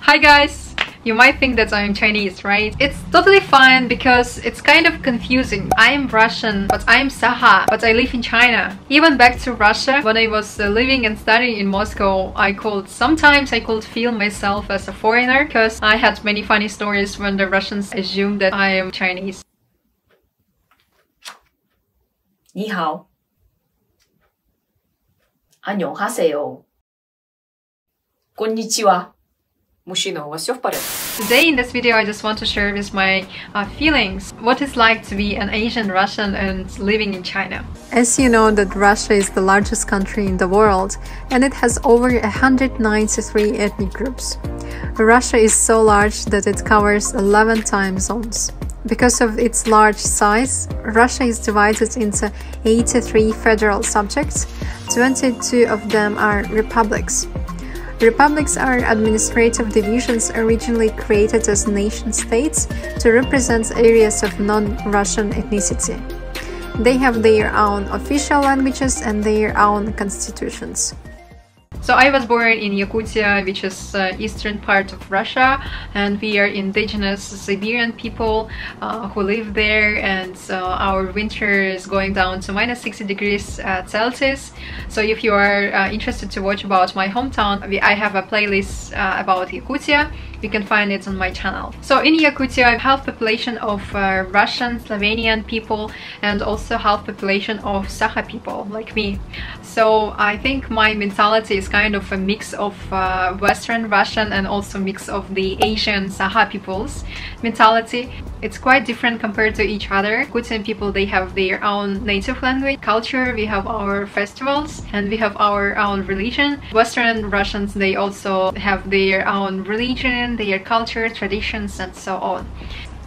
Hi guys! You might think that I'm Chinese, right? It's totally fine because it's kind of confusing. I'm Russian, but I'm Saha, but I live in China. Even back to Russia, when I was living and studying in Moscow, sometimes I could feel myself as a foreigner because I had many funny stories when the Russians assumed that I am Chinese. 你好. 안녕하세요. Konnichiwa. Мужчина, у вас всё в порядке? Today in this video I just want to share with my feelings what it's like to be an Asian Russian and living in China. As you know that Russia is the largest country in the world and it has over 193 ethnic groups. Russia is so large that it covers 11 time zones. Because of its large size, Russia is divided into 83 federal subjects. 22 of them are republics. Republics are administrative divisions originally created as nation-states to represent areas of non-Russian ethnicity. They have their own official languages and their own constitutions. So I was born in Yakutia, which is eastern part of Russia, and we are indigenous Siberian people who live there, and our winter is going down to -60 degrees Celsius. So if you are interested to watch about my hometown, I have a playlist about Yakutia. You can find it on my channel. So in Yakutia, half population of Russian, Slovenian people, and also half population of Sakha people, like me. So I think my mentality is kind of a mix of Western Russian and also mix of the Asian Sakha people's mentality. It's quite different compared to each other. Yakutian people, they have their own native language, culture, we have our festivals, and we have our own religion. Western Russians, they also have their own religion, their culture, traditions, and so on.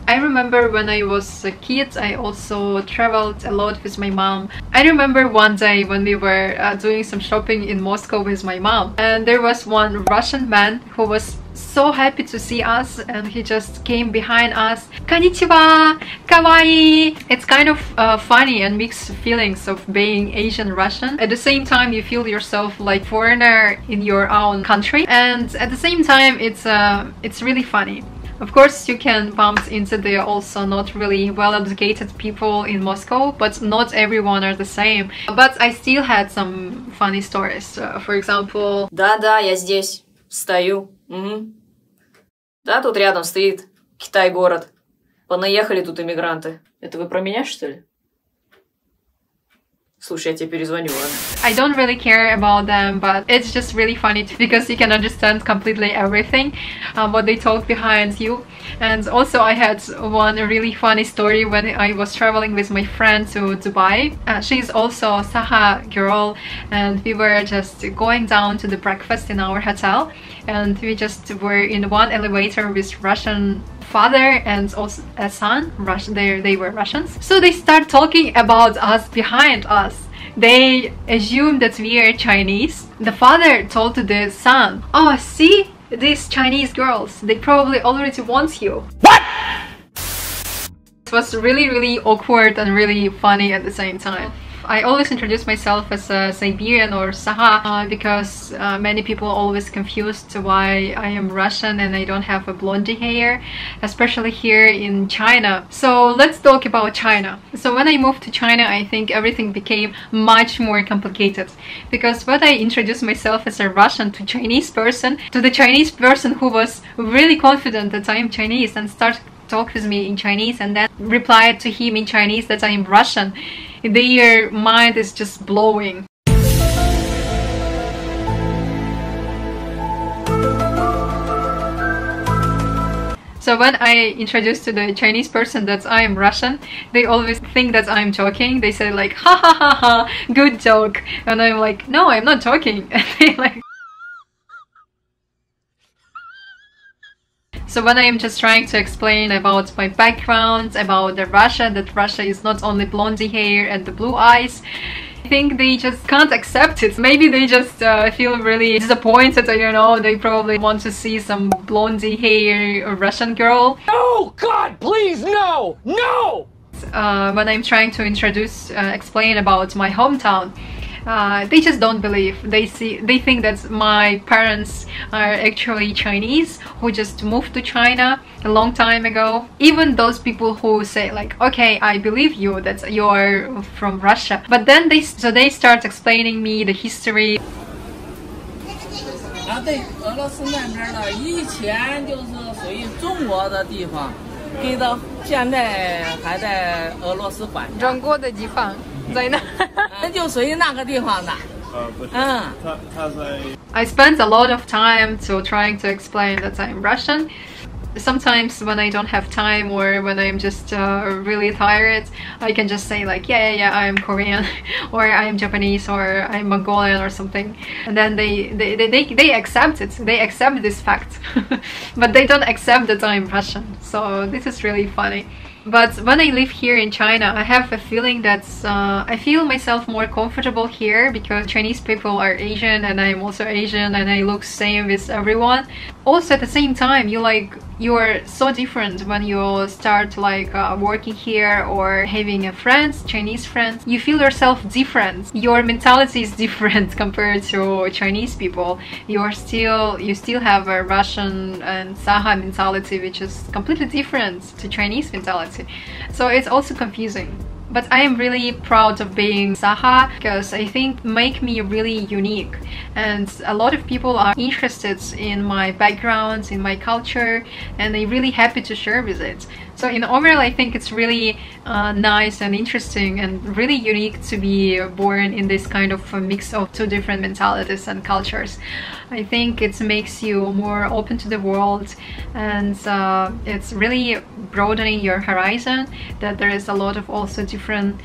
I remember when I was a kid, I also traveled a lot with my mom. I remember one day when we were doing some shopping in Moscow with my mom, and there was one Russian man who was so happy to see us, and he just came behind us. Konnichiwa! Kawaii! It's kind of funny and mixed feelings of being Asian Russian. At the same time, you feel yourself like foreigner in your own country, and at the same time, it's really funny. Of course, you can bump into the also not really well-educated people in Moscow, but not everyone are the same. But I still had some funny stories. For example... Да-да, я здесь. Стою. Угу. Да, тут рядом стоит Китай-город. Понаехали тут иммигранты. Это вы про меня, что ли? Слушай, я тебе перезвоню, ладно? I don't really care about them, but it's just really funny because you can understand completely everything what they talk behind you. And also I had one really funny story when I was traveling with my friend to Dubai. She's also a Sakha girl, and we were just going down to the breakfast in our hotel, and we just were in one elevator with Russian father and also a son. They were Russians. So they start talking about us behind us. They assume that we are Chinese. The father told to the son, "Oh, see? These Chinese girls, they probably already want you." What? It was really awkward and really funny at the same time. I always introduce myself as a Siberian or Sakha because many people always confused why I am Russian and I don't have a blondie hair, especially here in China. So let's talk about China. So when I moved to China, I think everything became much more complicated, because when I introduced myself as a Russian to the Chinese person who was really confident that I am Chinese and started talk with me in Chinese and then replied to him in Chinese that I am Russian, their mind is just blowing. So when I introduce to the Chinese person that I am Russian, they always think that I'm joking. They say like, "Ha ha ha ha, good joke," and I'm like, "No, I'm not joking." And they like. So when I am just trying to explain about my background, about Russia, that Russia is not only blondie hair and the blue eyes, I think they just can't accept it. Maybe they just feel really disappointed, I don't know, they probably want to see some blondie hair Russian girl. No! God, please, no! No! When I'm trying to explain about my hometown, they just don't believe. They think that my parents are actually Chinese who just moved to China a long time ago. Even those people who say like, okay, I believe you that you are from Russia, but then they start explaining me the history. 对，俄罗斯那边呢，以前就是属于中国的地方，给到现在还在俄罗斯管。中国的地方在哪？那就属于那个地方的。不是，他在。I spent a lot of time trying to explain that I'm Russian. Sometimes when I don't have time or when I'm just really tired, I can just say like, yeah, I'm Korean or I'm Japanese or I'm Mongolian or something, and then they accept it. They accept this fact, but they don't accept that I'm Russian. So this is really funny. But when I live here in China, I have a feeling that I feel myself more comfortable here because Chinese people are Asian and I'm also Asian and I look same with everyone. Also at the same time, you're so different when you start like working here or having a friends, Chinese friends. You feel yourself different. Your mentality is different compared to Chinese people. You still have a Russian and Saha mentality, which is completely different to Chinese mentality. So it's also confusing. But I am really proud of being Saha because I think make me really unique, and a lot of people are interested in my background, in my culture, and they're really happy to share with it. So in overall, I think it's really nice and interesting and really unique to be born in this kind of a mix of two different mentalities and cultures. I think it makes you more open to the world, and it's really broadening your horizon, that there is a lot of also different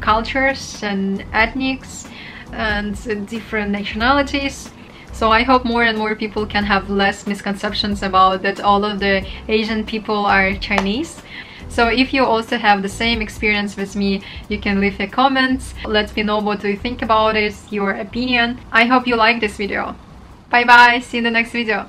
cultures and ethnics and different nationalities. So I hope more and more people can have less misconceptions about that all of the Asian people are Chinese. So if you also have the same experience with me, you can leave a comment. Let me know what you think about it, your opinion. I hope you like this video. Bye bye, see you in the next video.